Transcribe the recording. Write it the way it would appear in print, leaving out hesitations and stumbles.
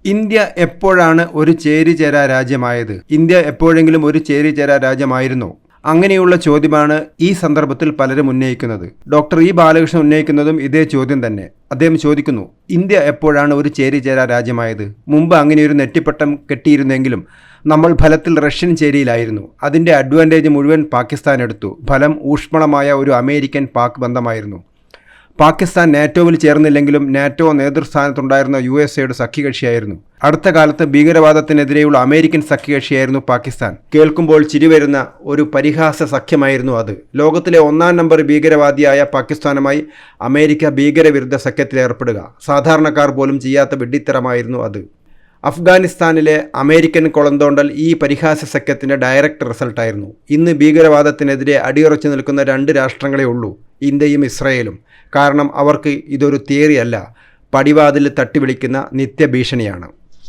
India എപ്പോഴാണ് ഒരു ചേരിചേരാ രാജ്യമായത്? India എപ്പോഴെങ്കിലും ഒരു ചേരിചേരാ രാജ്യമായിരുന്നോ? അങ്ങനെയുള്ള ചോദ്യമാണ് ഈ സന്ദർഭത്തിൽ പലരും ഉന്നയിക്കുന്നത്. ഡോക്ടർ ഇ ബാലകൃഷ്ണൻ ഉന്നയിക്കുന്നതും ഇതേ ചോദ്യം തന്നെ. അദ്ദേഹം ചോദിക്കുന്നു, ഇന്ത്യ എപ്പോഴാണ് ഒരു ചേരിചേരാ രാജ്യമായത്? മുമ്പ് അങ്ങനെയൊരു നെറ്റിപ്പട്ടം കെട്ടിയിരുന്നെങ്കിലും നമ്മൾ ഫലത്തിൽ റഷ്യൻ ചേരിയിലായിരുന്നു. അതിൻ്റെ അഡ്വാൻറ്റേജ് മുഴുവൻ പാകിസ്ഥാൻ എടുത്തു. ഫലം ഊഷ്മളമായ ഒരു അമേരിക്കൻ പാക് ബന്ധമായിരുന്നു. പാകിസ്ഥാൻ നാറ്റോവിൽ ചേർന്നില്ലെങ്കിലും നാറ്റോ നേതൃസ്ഥാനത്തുണ്ടായിരുന്ന USA സഖ്യകക്ഷിയായിരുന്നു. അടുത്ത കാലത്ത് ഭീകരവാദത്തിനെതിരെയുള്ള അമേരിക്കൻ സഖ്യകക്ഷിയായിരുന്നു പാകിസ്ഥാൻ. കേൾക്കുമ്പോൾ ചിരിവരുന്ന ഒരു പരിഹാസ സഖ്യമായിരുന്നു അത്. ലോകത്തിലെ 1-ാം നമ്പർ ഭീകരവാദിയായ പാകിസ്ഥാനുമായി അമേരിക്ക ഭീകരവിരുദ്ധ സഖ്യത്തിലേർപ്പെടുക സാധാരണക്കാർ പോലും ചെയ്യാത്ത വെഡിത്തരമായിരുന്നു അത്. അഫ്ഗാനിസ്ഥാനിലെ അമേരിക്കൻ കൊളന്തോണ്ടൽ ഈ പരിഹാസ സഖ്യത്തിൻ്റെ ഡയറക്റ്റ് റിസൾട്ടായിരുന്നു. ഇന്ന് ഭീകരവാദത്തിനെതിരെ അടിയുറച്ചു നിൽക്കുന്ന 2 രാഷ്ട്രങ്ങളേ ഉള്ളൂ, ഇന്ത്യയും ഇസ്രയേലും. കാരണം അവർക്ക് ഇതൊരു തിയറി അല്ല, പടിവാതിൽ തട്ടിവിളിക്കുന്ന നിത്യഭീഷണിയാണ്.